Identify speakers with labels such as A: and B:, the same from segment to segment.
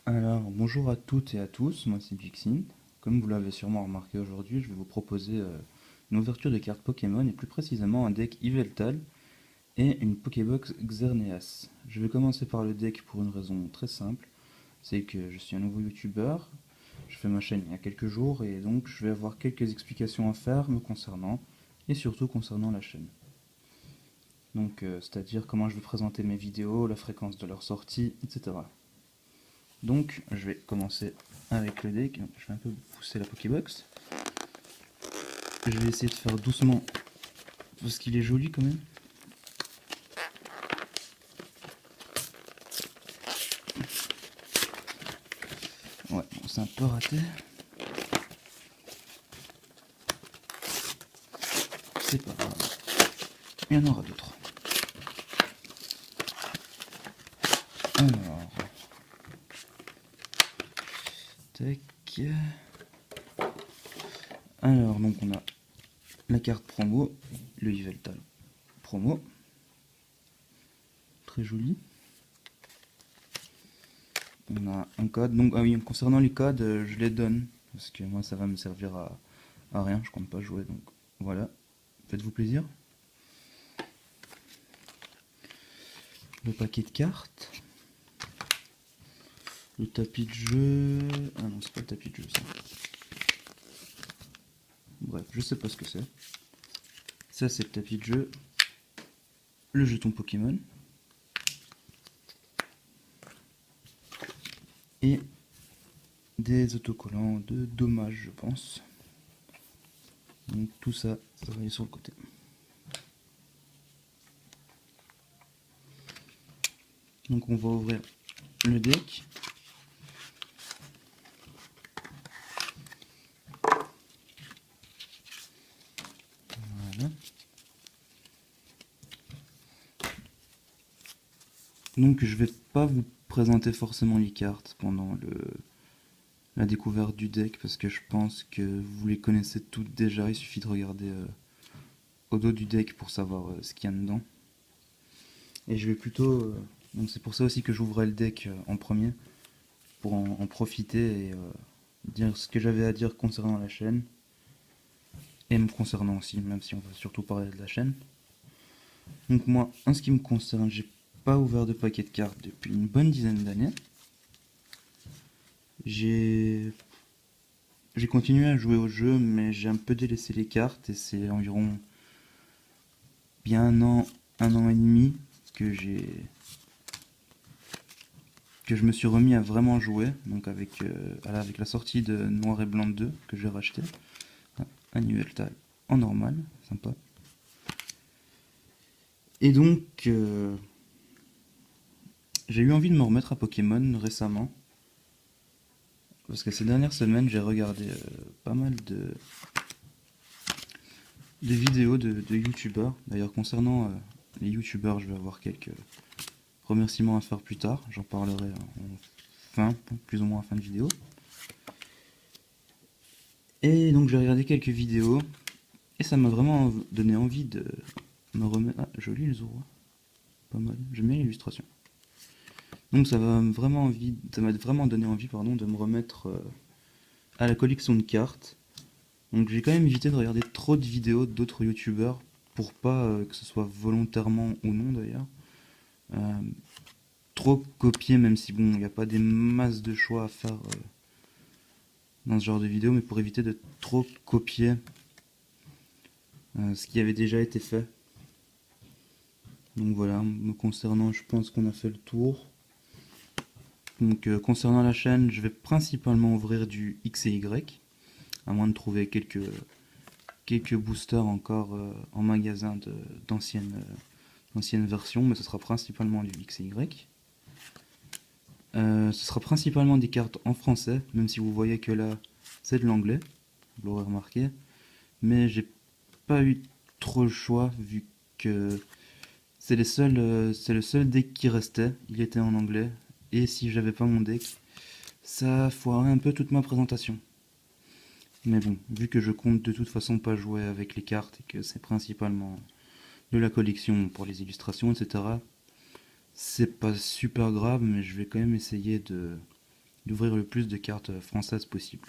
A: Alors, bonjour à toutes et à tous, moi c'est Jixin. Comme vous l'avez sûrement remarqué aujourd'hui, je vais vous proposer une ouverture de cartes Pokémon et plus précisément un deck Yveltal et une Pokébox Xerneas. Je vais commencer par le deck pour une raison très simple, c'est que je suis un nouveau youtubeur, je fais ma chaîne il y a quelques jours et donc je vais avoir quelques explications à faire me concernant et surtout concernant la chaîne. Donc, c'est-à-dire comment je vais présenter mes vidéos, la fréquence de leur sortie, etc. Donc, je vais commencer avec le deck. Je vais un peu pousser la Pokébox. Je vais essayer de faire doucement parce qu'il est joli quand même. Ouais, bon, c'est un peu raté. C'est pas grave. Il y en aura d'autres. Alors, tac. Alors, donc on a la carte promo, le Yveltal promo. Très joli. On a un code. Donc, ah oui, concernant les codes, je les donne. Parce que moi, ça va me servir à rien. Je compte pas jouer. Donc, voilà. Faites-vous plaisir. Le paquet de cartes. Le tapis de jeu. Ah non, c'est pas le tapis de jeu ça. Bref, je sais pas ce que c'est. Ça, c'est le tapis de jeu. Le jeton Pokémon. Et des autocollants de dommage, je pense. Donc tout ça, ça va aller sur le côté. Donc on va ouvrir le deck. Voilà. Donc je vais pas vous présenter forcément les cartes pendant la découverte du deck parce que je pense que vous les connaissez toutes déjà. Il suffit de regarder au dos du deck pour savoir ce qu'il y a dedans. Et je vais plutôt... donc c'est pour ça aussi que j'ouvrais le deck en premier, pour en profiter et dire ce que j'avais à dire concernant la chaîne. Et me concernant aussi, même si on va surtout parler de la chaîne. Donc moi, en ce qui me concerne, j'ai pas ouvert de paquet de cartes depuis une bonne dizaine d'années. J'ai continué à jouer au jeu, mais j'ai un peu délaissé les cartes et c'est environ bien un an et demi que je me suis remis à vraiment jouer, donc avec la sortie de Noir et Blanc 2 que j'ai racheté, un Yveltal en normal, sympa. Et donc j'ai eu envie de me remettre à Pokémon récemment, parce que ces dernières semaines j'ai regardé pas mal de vidéos de youtubeurs. D'ailleurs concernant les youtubeurs, je vais avoir quelques remerciements à faire plus tard, j'en parlerai plus ou moins en fin de vidéo. Et donc j'ai regardé quelques vidéos et ça m'a vraiment donné envie de me remettre. Ah, joli le Zoro, pas mal, j'aime bien l'illustration. Donc ça m'a vraiment donné envie, pardon, de me remettre à la collection de cartes. Donc j'ai quand même évité de regarder trop de vidéos d'autres youtubeurs pour pas que ce soit volontairement ou non d'ailleurs euh, trop copier, même si bon il n'y a pas des masses de choix à faire dans ce genre de vidéo, mais pour éviter de trop copier ce qui avait déjà été fait. Donc voilà, me concernant, je pense qu'on a fait le tour. Donc concernant la chaîne, je vais principalement ouvrir du X et Y, à moins de trouver quelques boosters encore en magasin d'anciennes versions, mais ce sera principalement du X et Y. Ce sera principalement des cartes en français, même si vous voyez que là c'est de l'anglais, vous l'aurez remarqué. Mais j'ai pas eu trop le choix vu que c'est le seul deck qui restait, il était en anglais. Et si j'avais pas mon deck, ça foirait un peu toute ma présentation. Mais bon, vu que je compte de toute façon pas jouer avec les cartes et que c'est principalement de la collection pour les illustrations, etc., c'est pas super grave, mais je vais quand même essayer d'ouvrir le plus de cartes françaises possible.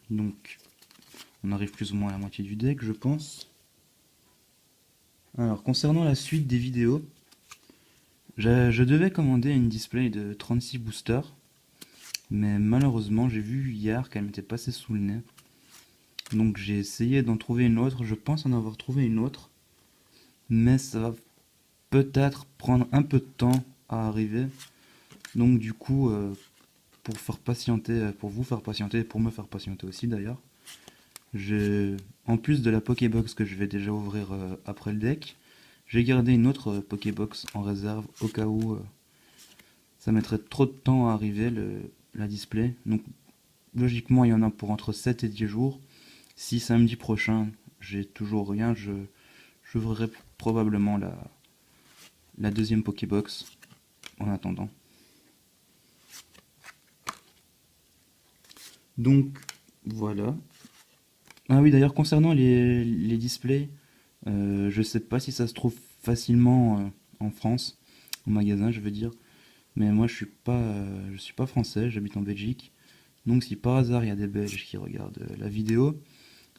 A: Donc, on arrive plus ou moins à la moitié du deck, je pense. Alors, concernant la suite des vidéos, je devais commander une display de 36 boosters, mais malheureusement, j'ai vu hier qu'elle m'était passée sous le nez. Donc, j'ai essayé d'en trouver une autre. Je pense en avoir trouvé une autre, mais ça va peut-être prendre un peu de temps à arriver. Donc, du coup, pour vous faire patienter, pour me faire patienter aussi d'ailleurs, en plus de la Pokébox que je vais déjà ouvrir après le deck, j'ai gardé une autre Pokébox en réserve au cas où ça mettrait trop de temps à arriver la display. Donc logiquement il y en a pour entre 7 et 10 jours. Si samedi prochain j'ai toujours rien, j'ouvrirai probablement la deuxième Pokébox en attendant. Donc voilà. Ah oui, d'ailleurs concernant les displays, je sais pas si ça se trouve facilement en France, au magasin je veux dire, mais moi je suis pas français, j'habite en Belgique, donc si par hasard il y a des Belges qui regardent la vidéo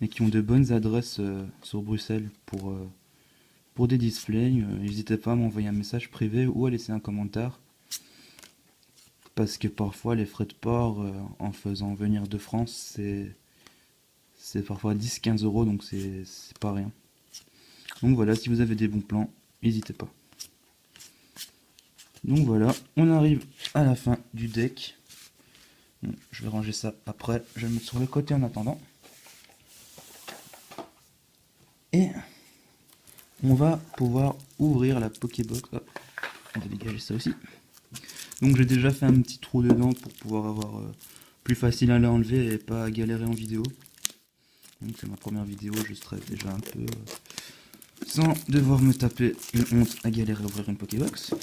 A: et qui ont de bonnes adresses sur Bruxelles pour des displays, n'hésitez pas à m'envoyer un message privé ou à laisser un commentaire, parce que parfois les frais de port en faisant venir de France c'est parfois 10-15 euros, donc c'est pas rien. Donc voilà, si vous avez des bons plans, n'hésitez pas. Donc voilà, on arrive à la fin du deck. Bon, je vais ranger ça après, je vais le mettre sur le côté en attendant. Et on va pouvoir ouvrir la Pokébox. Hop, on va dégager ça aussi. Donc j'ai déjà fait un petit trou dedans pour pouvoir avoir plus facile à l'enlever et pas galérer en vidéo. Donc c'est ma première vidéo, je serai déjà un peu sans devoir me taper une honte à galérer à ouvrir une Pokébox.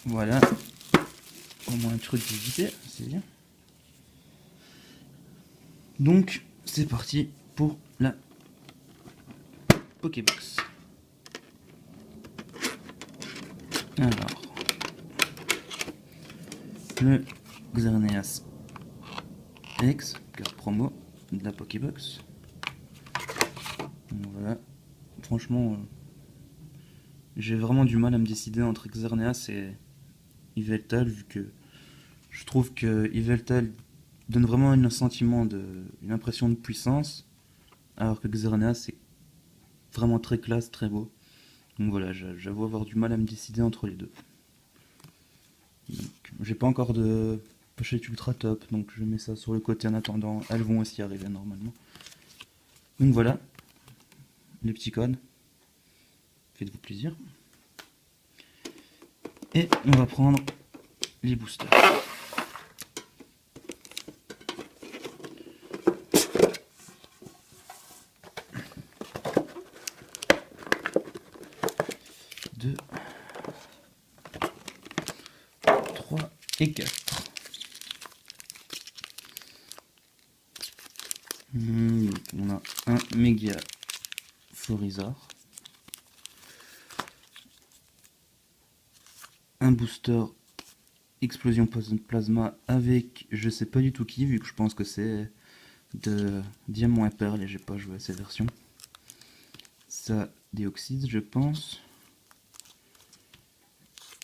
A: Voilà, au moins un truc d'éviter, c'est bien. Donc c'est parti pour la Pokébox. Alors, le Xerneas X, carte promo de la Pokébox. Voilà, franchement, j'ai vraiment du mal à me décider entre Xerneas et Yveltal, vu que je trouve que Yveltal donne vraiment un sentiment une impression de puissance, alors que Xerneas c'est vraiment très classe, très beau. Donc voilà, j'avoue avoir du mal à me décider entre les deux. J'ai pas encore de pochette ultra top, donc je mets ça sur le côté en attendant. Elles vont aussi arriver normalement. Donc voilà, les petits codes. Faites-vous plaisir. Et on va prendre les boosters. Deux, 3 et 4. On a un méga Florizard, un booster explosion plasma avec je sais pas du tout qui, vu que je pense que c'est de diamant et perle et j'ai pas joué à ces versions. Ça Déoxyde je pense.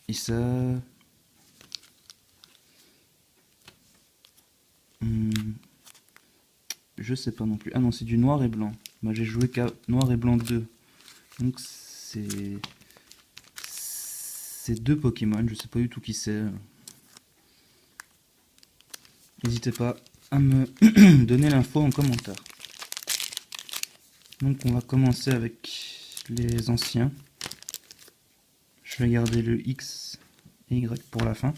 A: Et ça je sais pas non plus. Ah non, c'est du noir et blanc. Moi j'ai joué qu'à noir et blanc 2. Donc c'est deux Pokémon, je sais pas du tout qui c'est. N'hésitez pas à me donner l'info en commentaire. Donc on va commencer avec les anciens. Je vais garder le X et Y pour la fin.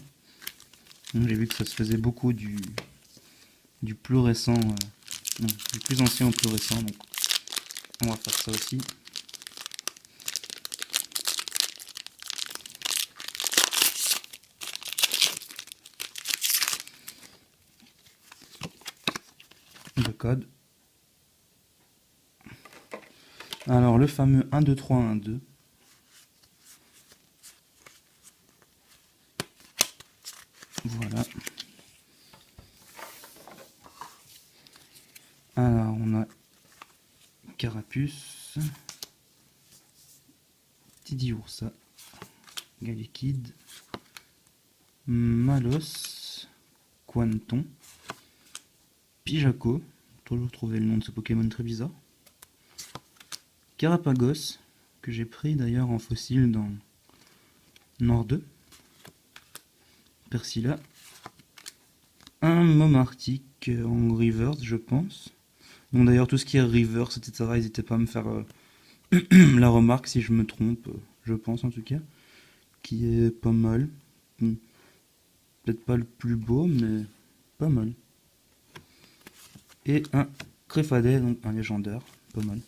A: J'ai vu que ça se faisait beaucoup du plus récent, non, du plus ancien au plus récent, donc on va faire ça aussi. Le code. Alors le fameux 1, 2, 3, 1, 2. Voilà. Alors on a Carapuce, Tidioursa, Galekid, Malos, Quanton, Pijaco, toujours trouvé le nom de ce Pokémon très bizarre, Carapagos, que j'ai pris d'ailleurs en fossile dans Nord 2, Persila, un Mome Arctique en reverse je pense. Bon d'ailleurs tout ce qui est reverse etc, n'hésitez pas à me faire la remarque si je me trompe, je pense en tout cas, qui est pas mal. Peut-être pas le plus beau mais pas mal. Et un Créfadet, donc un légendaire, pas mal.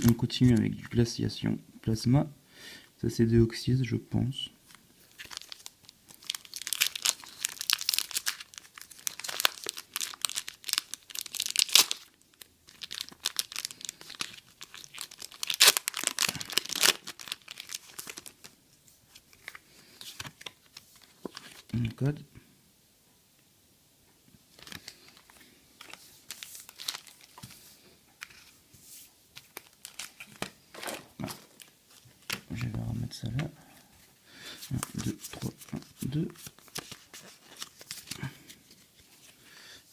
A: On continue avec du glaciation plasma. Ça c'est Deoxys je pense. Un code. Ah. Je vais remettre ça là. 1, 2, 3, 1, 2.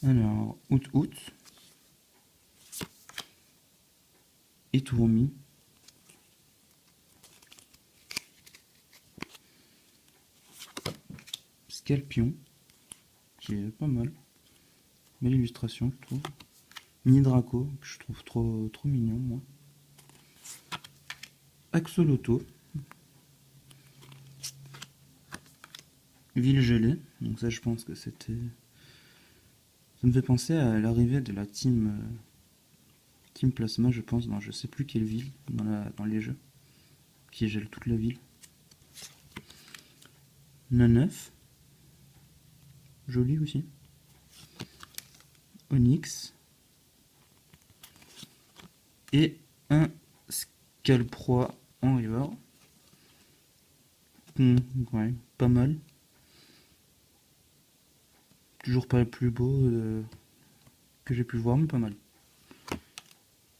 A: Alors, août. Etourmi. Scalpion. Qui est pas mal. Belle illustration, je trouve. Mini Draco, que je trouve trop mignon, moi. Axolotl. Ville gelée. Donc ça, je pense que c'était... Ça me fait penser à l'arrivée de la team Plasma, je pense, dans je sais plus quelle ville, dans les jeux, qui gèle toute la ville. Nanef. Joli aussi. Onyx. Et un Scalproie en river. Ouais, pas mal. Toujours pas le plus beau que j'ai pu voir, mais pas mal.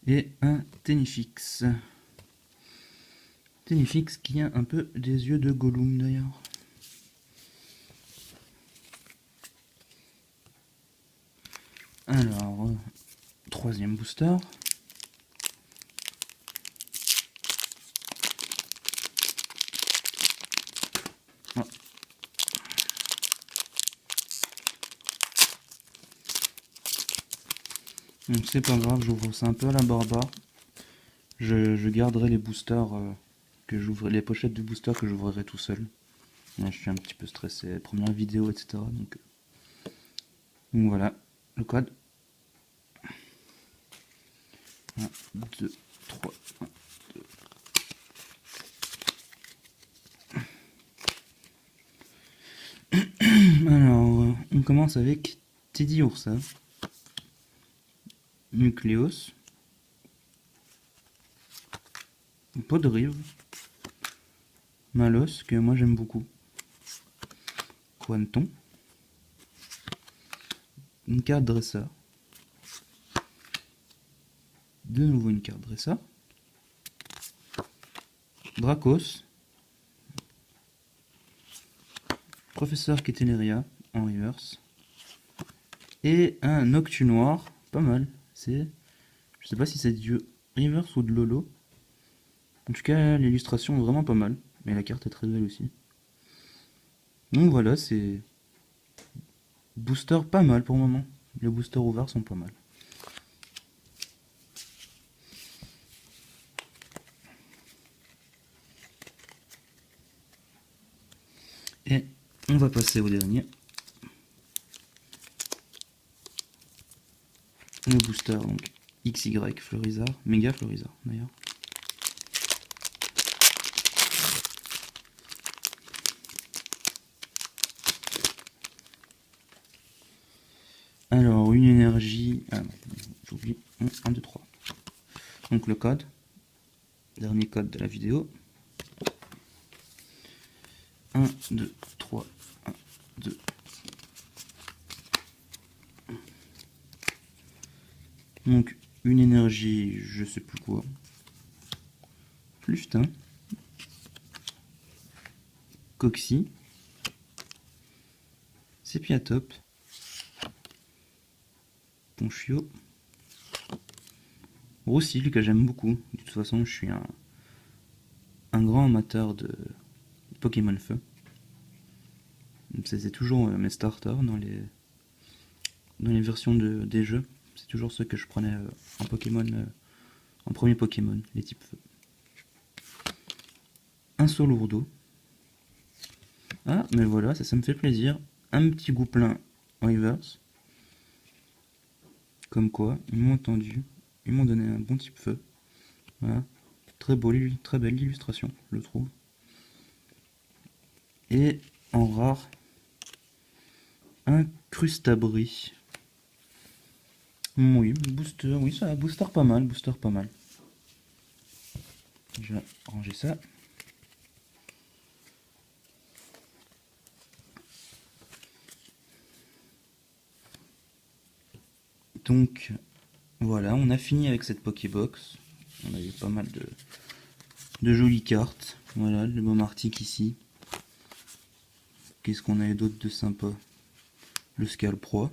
A: Et un Tenifix. Tenifix qui a un peu des yeux de Gollum d'ailleurs. Alors, troisième booster. Oh. Donc c'est pas grave, j'ouvre ça un peu à la barbare. Je garderai les boosters que j'ouvre, les pochettes du booster que j'ouvrirai tout seul. Là, je suis un petit peu stressé, première vidéo, etc. Donc voilà, le code. 1, 2, 3, 1, 2. Alors, on commence avec Tidioursa, Nucléos, Podrive, Malos, que moi j'aime beaucoup, Quanton, une carte dresseur, de nouveau une carte dresseur, Dracos, Professeur Keteneria en reverse, et un Noctu noir, pas mal, c'est, je sais pas si c'est du reverse ou de Lolo, en tout cas l'illustration est vraiment pas mal, mais la carte est très belle aussi. Donc voilà, c'est booster pas mal pour le moment, les boosters ouverts sont pas mal. Et on va passer au dernier. Le booster, donc XY Florizard, méga Florizard d'ailleurs. Alors, une énergie. Ah non, j'oublie. 1, 2, 3. Donc le code, dernier code de la vidéo. 1, 2, 3, 1, 2. Donc une énergie, je sais plus quoi. Luftin. Coxy. Sépiatop. Ponchio. Roussil, que j'aime beaucoup. De toute façon, je suis un grand amateur de Pokémon Feu. C'est toujours mes starters dans les versions des jeux. C'est toujours ceux que je prenais en Pokémon, en premier Pokémon, les types Feu. Un Solourdo. Ah, mais voilà, ça me fait plaisir. Un petit Gouplin reverse. Comme quoi, ils m'ont entendu. Ils m'ont donné un bon type Feu. Voilà. Très beau, très belle illustration, je trouve. Et en rare, un Crustabri. Oui, booster, oui, ça a booster pas mal, booster pas mal. Je vais ranger ça. Donc, voilà, on a fini avec cette Pokébox. On a eu pas mal de jolies cartes. Voilà, le bon article ici. Qu'est-ce qu'on avait d'autre de sympa? Le Scalpro.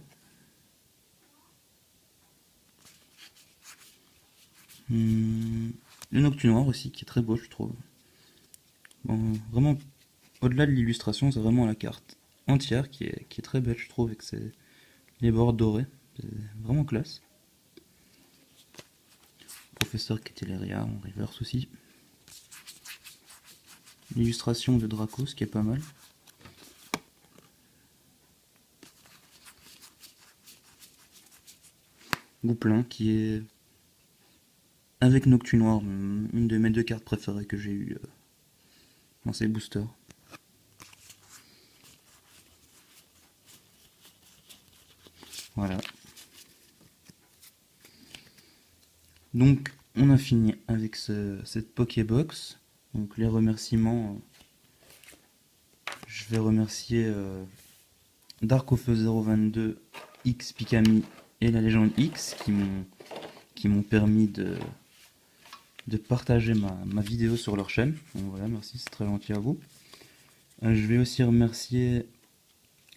A: Le Noctunoir aussi, qui est très beau, je trouve. Bon, vraiment, au-delà de l'illustration, c'est vraiment la carte entière qui est très belle, je trouve, avec les bords dorés. C'est vraiment classe. Professeur Keteleria en reverse aussi. L'illustration de Dracos qui est pas mal. Gouplin qui est avec Noctunoir, une de mes deux cartes préférées que j'ai eues dans ces boosters. Voilà. Donc on a fini avec cette Pokébox. Donc les remerciements, je vais remercier Darkofeu 022, X Pikami et la légende X qui m'ont permis de partager ma vidéo sur leur chaîne. Donc voilà, merci, c'est très gentil à vous. Je vais aussi remercier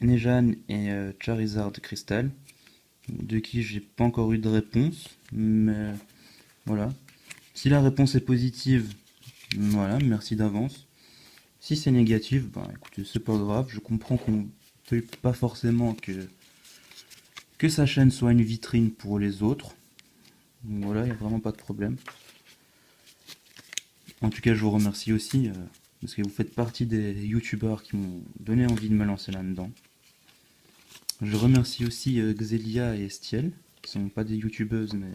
A: Nejan et Charizard Crystal, de qui j'ai pas encore eu de réponse, mais voilà. Si la réponse est positive, voilà, merci d'avance. Si c'est négatif, ben écoutez, c'est pas grave, je comprends qu'on ne peut pas forcément que sa chaîne soit une vitrine pour les autres. Donc voilà, il n'y a vraiment pas de problème. En tout cas, je vous remercie aussi, parce que vous faites partie des youtubeurs qui m'ont donné envie de me lancer là-dedans. Je remercie aussi Xelia et Estiel, qui sont pas des youtubeuses, mais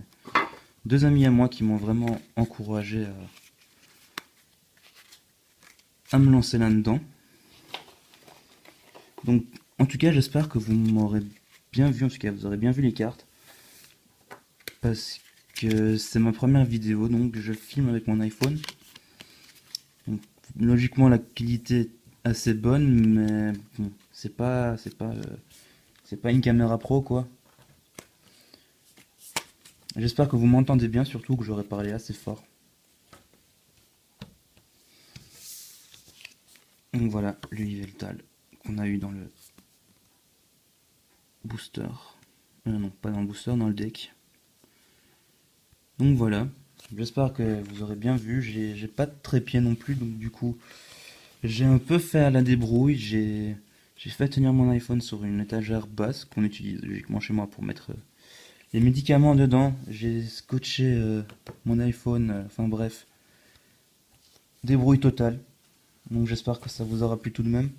A: deux amis à moi qui m'ont vraiment encouragé à me lancer là-dedans. Donc, en tout cas, j'espère que vous m'aurez bien vu, en tout cas, vous aurez bien vu les cartes. Parce que c'est ma première vidéo, donc je filme avec mon iPhone. Donc, logiquement, la qualité est assez bonne, mais bon, c'est pas une caméra pro, quoi. J'espère que vous m'entendez bien, surtout que j'aurais parlé assez fort. Donc voilà, le Yveltal qu'on a eu dans le booster. Non, pas dans le booster, dans le deck. Donc voilà, j'espère que vous aurez bien vu. J'ai pas de trépied non plus, donc du coup, j'ai un peu fait à la débrouille. J'ai fait tenir mon iPhone sur une étagère basse qu'on utilise logiquement chez moi pour mettre les médicaments dedans. J'ai scotché mon iPhone, enfin bref, débrouille totale. Donc j'espère que ça vous aura plu tout de même.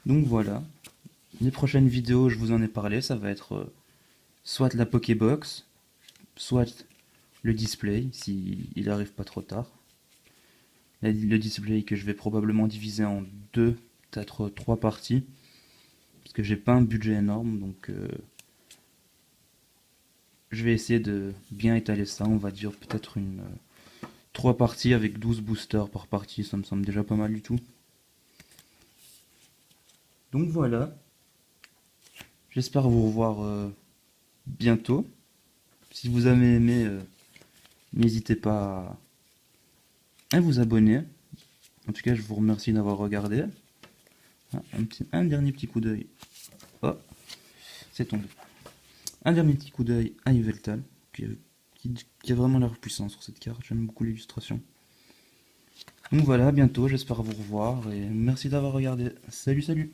A: Donc voilà, les prochaines vidéos, je vous en ai parlé, ça va être soit la Pokébox, soit le display, si il arrive pas trop tard. Le display que je vais probablement diviser en deux, peut-être trois parties, parce que j'ai pas un budget énorme, donc je vais essayer de bien étaler ça. On va dire peut-être une 3 parties avec 12 boosters par partie. Ça me semble déjà pas mal du tout. Donc voilà. J'espère vous revoir bientôt. Si vous avez aimé, n'hésitez pas à vous abonner. En tout cas, je vous remercie d'avoir regardé. Ah, un dernier petit coup d'œil. Oh, c'est tombé. Un dernier petit coup d'œil à Yveltal, qui a vraiment l'air puissant sur cette carte. J'aime beaucoup l'illustration. Donc voilà, à bientôt, j'espère vous revoir et merci d'avoir regardé. Salut, salut!